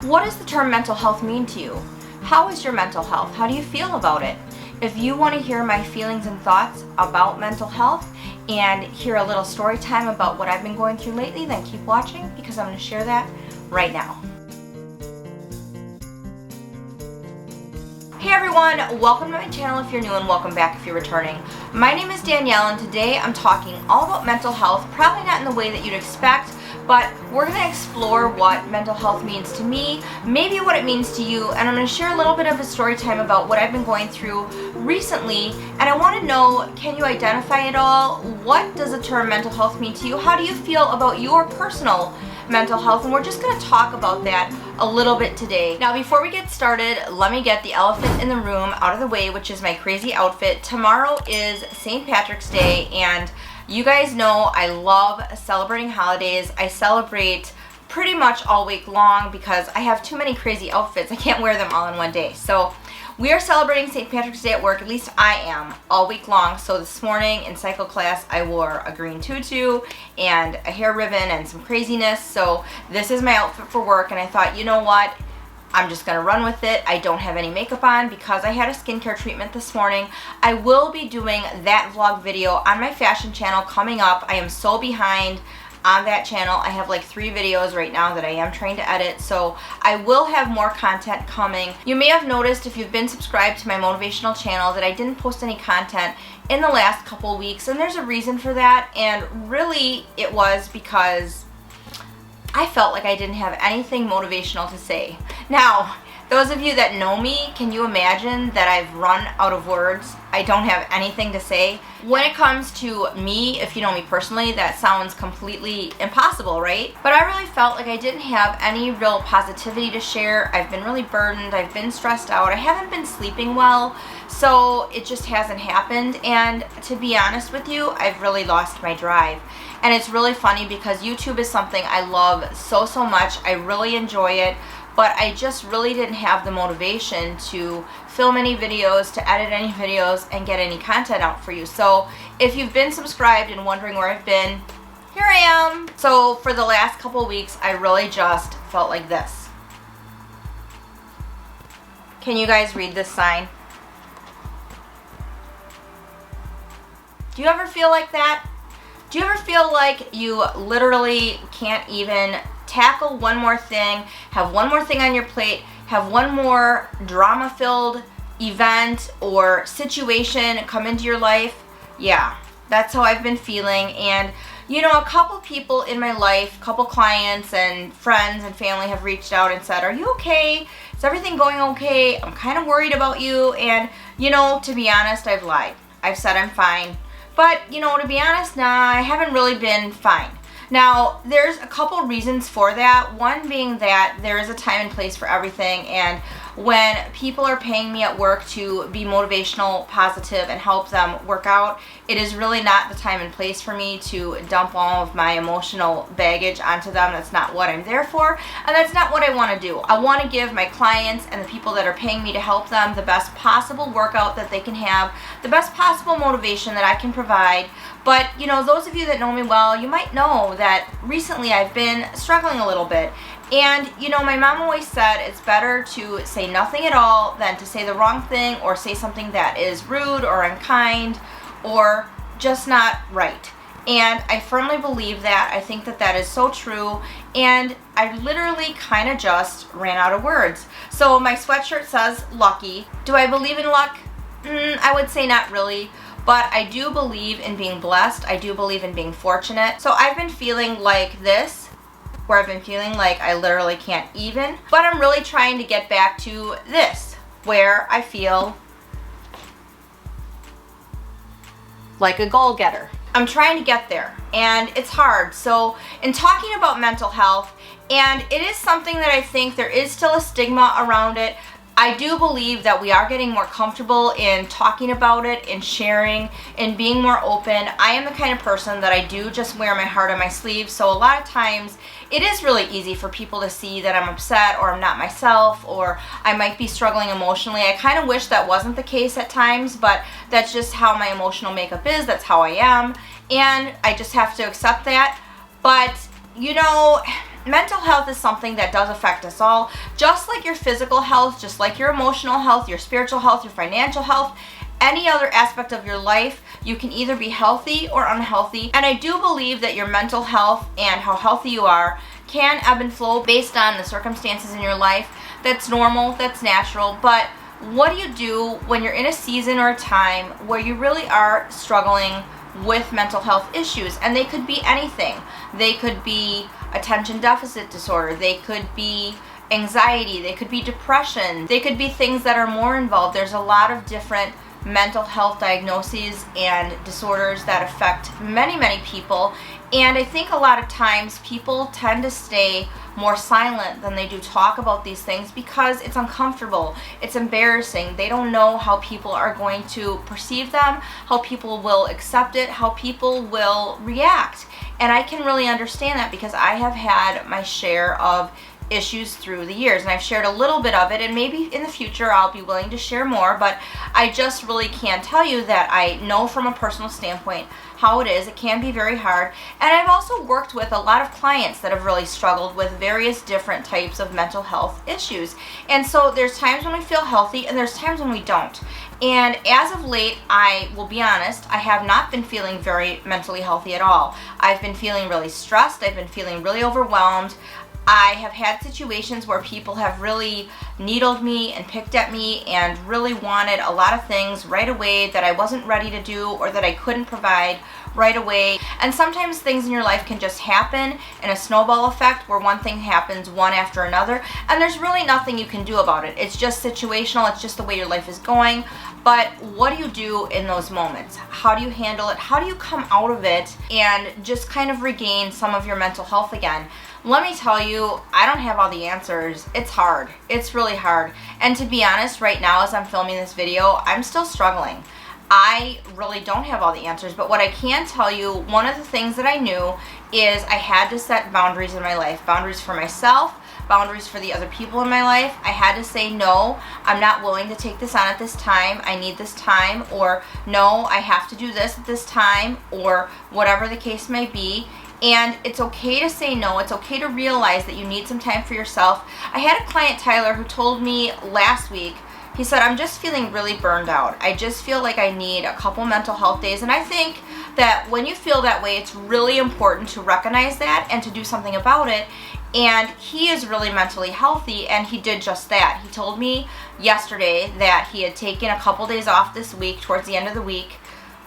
What does the term mental health mean to you? How is your mental health? How do you feel about it? If you want to hear my feelings and thoughts about mental health and hear a little story time about what I've been going through lately, then keep watching because I'm going to share that right now. Hey everyone, welcome to my channel if you're new and welcome back if you're returning. My name is Danielle and today I'm talking all about mental health, probably not in the way that you'd expect, but we're going to explore what mental health means to me, maybe what it means to you, and I'm going to share a little bit of a story time about what I've been going through recently, and I want to know, can you identify it all? What does the term mental health mean to you? How do you feel about your personal mental health? And we're just going to talk about that a little bit today. Now before we get started, let me get the elephant in the room out of the way, which is my crazy outfit. Tomorrow is St. Patrick's Day, and you guys know I love celebrating holidays. I celebrate pretty much all week long because I have too many crazy outfits. I can't wear them all in one day. So we are celebrating St. Patrick's Day at work, at least I am, all week long. So this morning in cycle class, I wore a green tutu and a hair ribbon and some craziness. So this is my outfit for work, and I thought, you know what? I'm just gonna run with it. I don't have any makeup on because I had a skincare treatment this morning. I will be doing that vlog video on my fashion channel coming up. I am so behind on that channel. I have like 3 videos right now that I am trying to edit, so I will have more content coming. You may have noticed if you've been subscribed to my motivational channel that I didn't post any content in the last couple weeks, and there's a reason for that, and really it was because I felt like I didn't have anything motivational to say. Now, those of you that know me, can you imagine that I've run out of words? I don't have anything to say. When it comes to me, if you know me personally, that sounds completely impossible, right? But I really felt like I didn't have any real positivity to share. I've been really burdened. I've been stressed out. I haven't been sleeping well, so it just hasn't happened. And to be honest with you, I've really lost my drive. And it's really funny because YouTube is something I love so much. I really enjoy it, but I just really didn't have the motivation to film any videos, to edit any videos, and get any content out for you. So if you've been subscribed and wondering where I've been, here I am. So for the last couple weeks, I really just felt like this. Can you guys read this sign? Do you ever feel like that? Do you ever feel like you literally can't even tackle one more thing, have one more thing on your plate, have one more drama-filled event or situation come into your life? Yeah, that's how I've been feeling. And you know, a couple people in my life, a couple clients and friends and family have reached out and said, are you okay? Is everything going okay? I'm kind of worried about you. And you know, to be honest, I've lied. I've said I'm fine. But, you know, to be honest, nah, I haven't really been fine. Now, there's a couple reasons for that. One being that there is a time and place for everything, and when people are paying me at work to be motivational, positive, and help them work out, it is really not the time and place for me to dump all of my emotional baggage onto them. That's not what I'm there for, and that's not what I want to do. I want to give my clients and the people that are paying me to help them the best possible workout that they can have, the best possible motivation that I can provide. But, you know, those of you that know me well, you might know that recently I've been struggling a little bit. And, you know, my mom always said it's better to say nothing at all than to say the wrong thing or say something that is rude or unkind or just not right. And I firmly believe that. I think that that is so true. And I literally kind of just ran out of words. So my sweatshirt says lucky. Do I believe in luck? I would say not really. But I do believe in being blessed. I do believe in being fortunate. So I've been feeling like this, where I've been feeling like I literally can't even. But I'm really trying to get back to this, where I feel like a goal-getter. I'm trying to get there, and it's hard. So in talking about mental health, and it is something that I think there is still a stigma around it, I do believe that we are getting more comfortable in talking about it and sharing and being more open. I am the kind of person that I do just wear my heart on my sleeve, so a lot of times it is really easy for people to see that I'm upset or I'm not myself or I might be struggling emotionally. I kind of wish that wasn't the case at times, but that's just how my emotional makeup is. That's how I am, and I just have to accept that. But you know, mental health is something that does affect us all, just like your physical health, just like your emotional health, your spiritual health, your financial health, any other aspect of your life. You can either be healthy or unhealthy, and I do believe that your mental health and how healthy you are can ebb and flow based on the circumstances in your life. That's normal, that's natural, but what do you do when you're in a season or a time where you really are struggling with mental health issues? And they could be anything. They could be attention deficit disorder, they could be anxiety, they could be depression, they could be things that are more involved. There's a lot of different mental health diagnoses and disorders that affect many people, and I think a lot of times people tend to stay more silent than they do talk about these things because it's uncomfortable, it's embarrassing. They don't know how people are going to perceive them, how people will accept it, how people will react. And I can really understand that because I have had my share of issues through the years, and I've shared a little bit of it, and maybe in the future I'll be willing to share more, but I just really can't tell you that I know from a personal standpoint how it is. It can be very hard, and I've also worked with a lot of clients that have really struggled with various different types of mental health issues, and so there's times when we feel healthy and there's times when we don't. And as of late, I will be honest, I have not been feeling very mentally healthy at all. I've been feeling really stressed, I've been feeling really overwhelmed. I have had situations where people have really needled me and picked at me and really wanted a lot of things right away that I wasn't ready to do or that I couldn't provide right away. And sometimes things in your life can just happen in a snowball effect where one thing happens one after another, and there's really nothing you can do about it. It's just situational, it's just the way your life is going. But what do you do in those moments? How do you handle it? How do you come out of it and just kind of regain some of your mental health again? Let me tell you, I don't have all the answers. It's hard. It's really hard. And to be honest, right now as I'm filming this video, I'm still struggling. I really don't have all the answers, but what I can tell you, one of the things that I knew is I had to set boundaries in my life. Boundaries for myself, boundaries for the other people in my life. I had to say, no, I'm not willing to take this on at this time. I need this time, or no, I have to do this at this time, or whatever the case may be. And it's okay to say no. It's okay to realize that you need some time for yourself. I had a client, Tyler, who told me last week, he said, I'm just feeling really burned out. I just feel like I need a couple mental health days. And I think that when you feel that way, it's really important to recognize that and to do something about it. And he is really mentally healthy, and he did just that. He told me yesterday that he had taken a couple days off this week, towards the end of the week,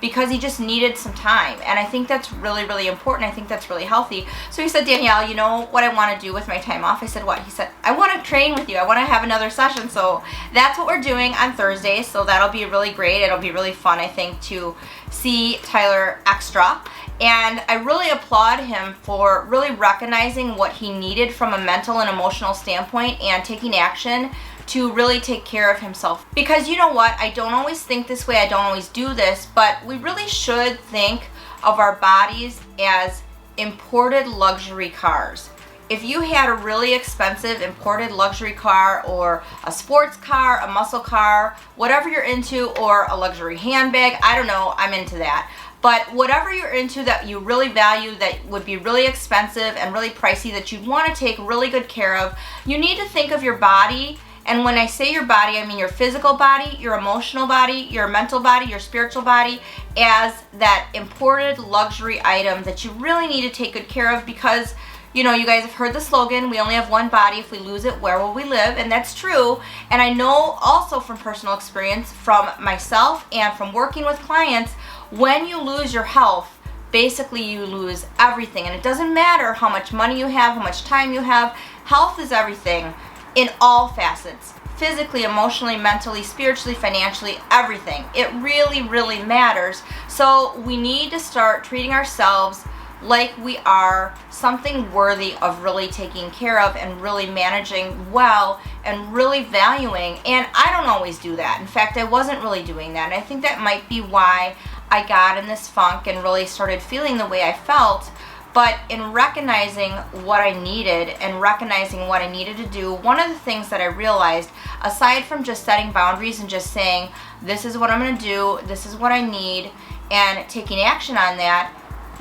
because he just needed some time. And I think that's really important. I think that's really healthy. So he said, Danielle, you know what I want to do with my time off? I said, what? He said, I want to train with you. I want to have another session. So that's what we're doing on Thursday. So that'll be really great. It'll be really fun, I think, to see Tyler extra. And I really applaud him for really recognizing what he needed from a mental and emotional standpoint and taking action to really take care of himself. Because you know what, I don't always think this way, I don't always do this, but we really should think of our bodies as imported luxury cars. If you had a really expensive imported luxury car, or a sports car, a muscle car, whatever you're into, or a luxury handbag, I don't know, I'm into that. But whatever you're into that you really value, that would be really expensive and really pricey, that you'd want to take really good care of, you need to think of your body. And when I say your body, I mean your physical body, your emotional body, your mental body, your spiritual body, as that imported luxury item that you really need to take good care of. Because, you know, you guys have heard the slogan, we only have one body. If we lose it, where will we live? And that's true. And I know also from personal experience, from myself and from working with clients, when you lose your health, basically you lose everything. And it doesn't matter how much money you have, how much time you have. Health is everything. In all facets, physically, emotionally, mentally, spiritually, financially, everything. It really matters. So we need to start treating ourselves like we are something worthy of really taking care of and really managing well and really valuing. And I don't always do that. In fact, I wasn't really doing that. And I think that might be why I got in this funk and really started feeling the way I felt. But in recognizing what I needed and recognizing what I needed to do, one of the things that I realized, aside from just setting boundaries and just saying, this is what I'm going to do, this is what I need, and taking action on that,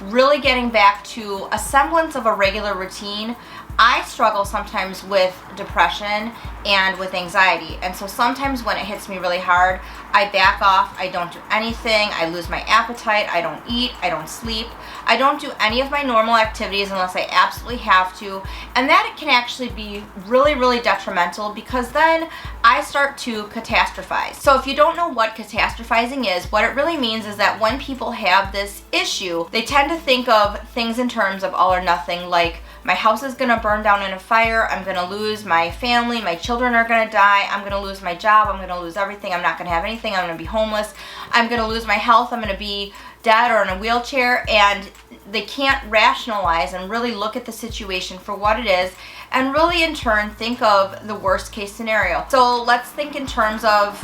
really getting back to a semblance of a regular routine, I struggle sometimes with depression and with anxiety, and so sometimes when it hits me really hard, I back off, I don't do anything, I lose my appetite, I don't eat, I don't sleep, I don't do any of my normal activities unless I absolutely have to, and that can actually be really, really detrimental because then I start to catastrophize. So if you don't know what catastrophizing is, what it really means is that when people have this issue, they tend to think of things in terms of all or nothing, like my house is going to burn down in a fire, I'm going to lose my family, my children are going to die, I'm going to lose my job, I'm going to lose everything, I'm not going to have anything, I'm going to be homeless, I'm going to lose my health, I'm going to be dead or in a wheelchair, and they can't rationalize and really look at the situation for what it is and really in turn think of the worst case scenario. So let's think in terms of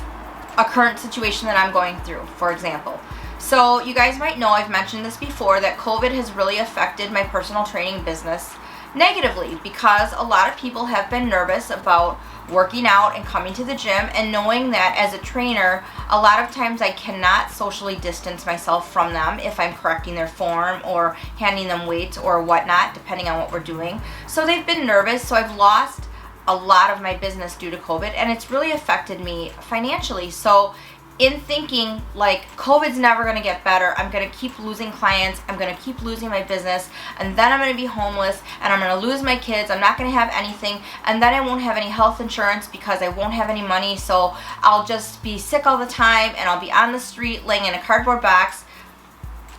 a current situation that I'm going through, for example. So you guys might know, I've mentioned this before, that COVID has really affected my personal training business negatively because a lot of people have been nervous about working out and coming to the gym and knowing that as a trainer, a lot of times I cannot socially distance myself from them if I'm correcting their form or handing them weights or whatnot, depending on what we're doing. So they've been nervous, so I've lost a lot of my business due to COVID, and it's really affected me financially. So in thinking like COVID's never going to get better, I'm going to keep losing clients, I'm going to keep losing my business, and then I'm going to be homeless, and I'm going to lose my kids, I'm not going to have anything, and then I won't have any health insurance because I won't have any money, so I'll just be sick all the time and I'll be on the street laying in a cardboard box.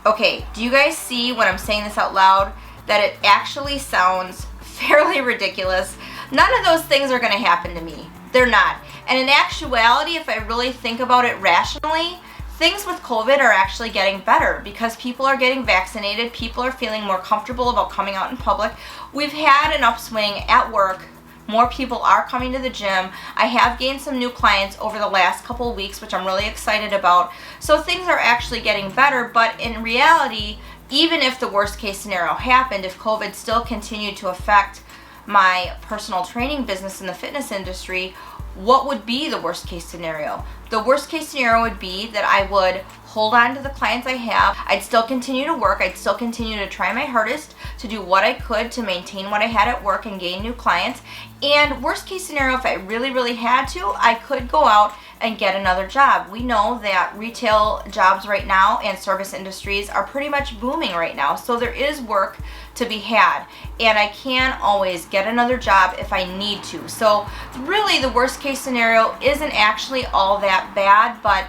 Okay, do you guys see when I'm saying this out loud that it actually sounds fairly ridiculous? None of those things are going to happen to me. They're not. And in actuality, if I really think about it rationally, things with COVID are actually getting better because people are getting vaccinated, people are feeling more comfortable about coming out in public. We've had an upswing at work. More people are coming to the gym. I have gained some new clients over the last couple of weeks, which I'm really excited about. So things are actually getting better, but in reality, even if the worst case scenario happened, if COVID still continued to affect my personal training business in the fitness industry, what would be the worst case scenario? The worst case scenario would be that I would hold on to the clients I have. I'd still continue to work. I'd still continue to try my hardest to do what I could to maintain what I had at work and gain new clients. And worst case scenario, if I really, really had to, I could go out and get another job. We know that retail jobs right now and service industries are pretty much booming right now. So there is work to be had, and I can always get another job if I need to. So really the worst case scenario isn't actually all that bad, but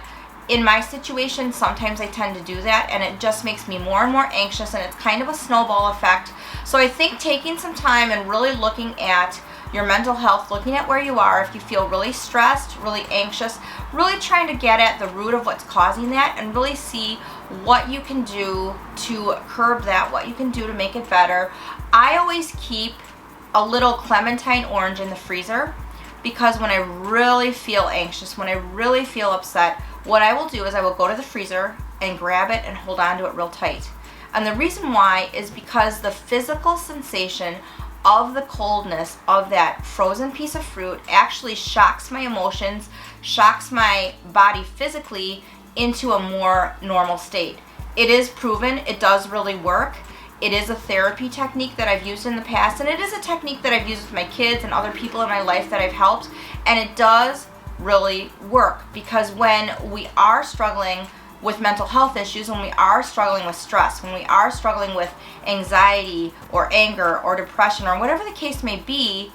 in my situation sometimes I tend to do that, and it just makes me more and more anxious, and it's kind of a snowball effect. So I think taking some time and really looking at your mental health, looking at where you are, if you feel really stressed, really anxious, really trying to get at the root of what's causing that and really see what you can do to curb that, what you can do to make it better. I always keep a little clementine orange in the freezer because when I really feel anxious, when I really feel upset, what I will do is I will go to the freezer and grab it and hold on to it real tight. And the reason why is because the physical sensation of the coldness of that frozen piece of fruit actually shocks my emotions, shocks my body physically into a more normal state. It is proven, it does really work. It is a therapy technique that I've used in the past, and it is a technique that I've used with my kids and other people in my life that I've helped, and it does really work because when we are struggling with mental health issues, when we are struggling with stress, when we are struggling with anxiety or anger or depression or whatever the case may be,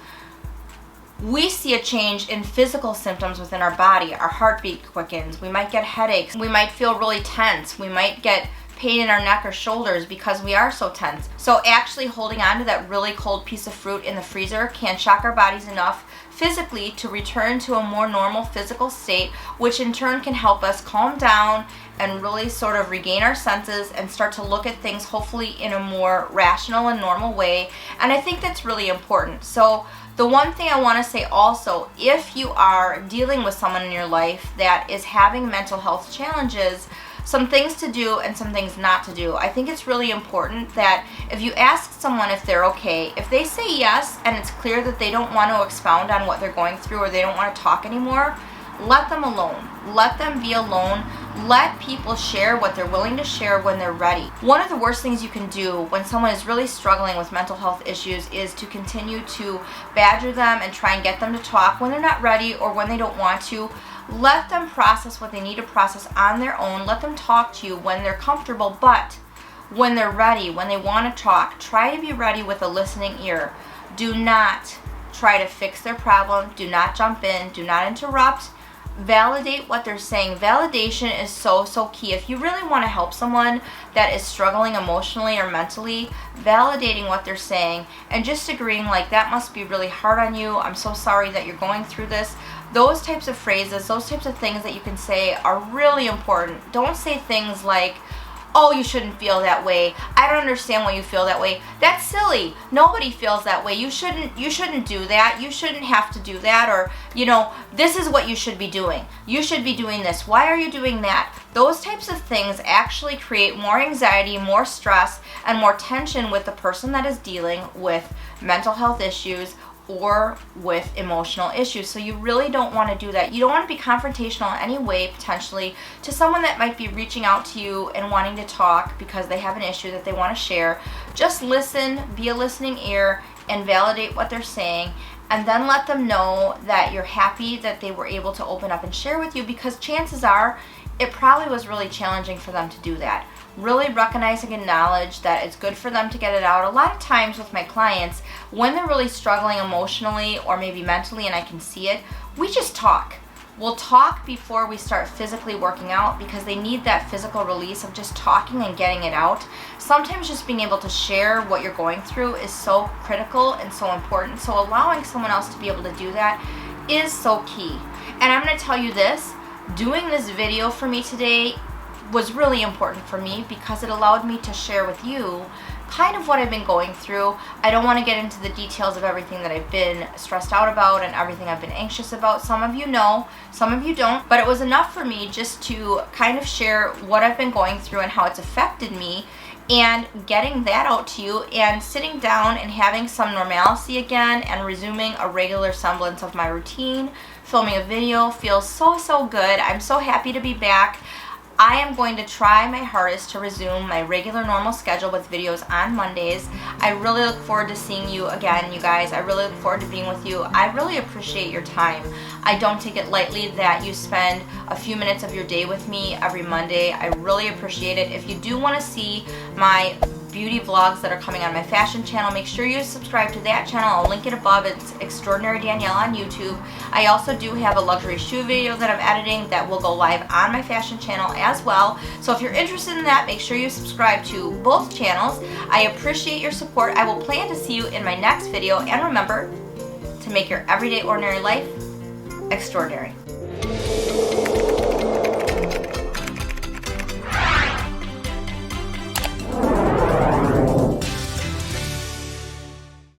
we see a change in physical symptoms within our body. Our heartbeat quickens, we might get headaches, we might feel really tense, we might get pain in our neck or shoulders because we are so tense. So actually holding on to that really cold piece of fruit in the freezer can shock our bodies enough physically to return to a more normal physical state, which in turn can help us calm down and really sort of regain our senses and start to look at things hopefully in a more rational and normal way. And I think that's really important. So the one thing I want to say also, if you are dealing with someone in your life that is having mental health challenges, some things to do and some things not to do. I think it's really important that if you ask someone if they're okay, if they say yes and it's clear that they don't want to expound on what they're going through or they don't want to talk anymore, let them alone. Let them be alone. Let people share what they're willing to share when they're ready. One of the worst things you can do when someone is really struggling with mental health issues is to continue to badger them and try and get them to talk when they're not ready or when they don't want to. Let them process what they need to process on their own. Let them talk to you when they're comfortable, but when they're ready, when they want to talk, try to be ready with a listening ear. Do not try to fix their problem. Do not jump in. Do not interrupt. Validate what they're saying. Validation is so key. If you really want to help someone that is struggling emotionally or mentally, validating what they're saying and just agreeing like, that must be really hard on you. I'm so sorry that you're going through this. Those types of phrases, those types of things that you can say are really important. Don't say things like, oh, you shouldn't feel that way. I don't understand why you feel that way. That's silly. Nobody feels that way. You shouldn't do that. You shouldn't have to do that. Or, this is what you should be doing. You should be doing this. Why are you doing that? Those types of things actually create more anxiety, more stress, and more tension with the person that is dealing with mental health issues or with emotional issues. So you really don't want to do that. You don't want to be confrontational in any way, potentially, to someone that might be reaching out to you and wanting to talk because they have an issue that they want to share. Just listen, be a listening ear, and validate what they're saying, and then let them know that you're happy that they were able to open up and share with you, because chances are it probably was really challenging for them to do that. Really recognize and acknowledge that it's good for them to get it out. A lot of times with my clients, when they're really struggling emotionally or maybe mentally, and I can see it, we just talk. We'll talk before we start physically working out because they need that physical release of just talking and getting it out. Sometimes just being able to share what you're going through is so critical and so important. So allowing someone else to be able to do that is so key. And I'm going to tell you this, doing this video for me today was really important for me because it allowed me to share with you kind of what I've been going through. I don't want to get into the details of everything that I've been stressed out about and everything I've been anxious about. Some of you know, some of you don't, but it was enough for me just to kind of share what I've been going through and how it's affected me, and getting that out to you and sitting down and having some normalcy again and resuming a regular semblance of my routine. Filming a video feels so good. I'm so happy to be back. I am going to try my hardest to resume my regular normal schedule with videos on Mondays. I really look forward to seeing you again, you guys. I really look forward to being with you. I really appreciate your time. I don't take it lightly that you spend a few minutes of your day with me every Monday. I really appreciate it. If you do want to see my beauty vlogs that are coming on my fashion channel, make sure you subscribe to that channel. I'll link it above. It's Extraordinary Danielle on YouTube. I also do have a luxury shoe video that I'm editing that will go live on my fashion channel as well. So if you're interested in that, make sure you subscribe to both channels. I appreciate your support. I will plan to see you in my next video, and remember to make your everyday ordinary life extraordinary.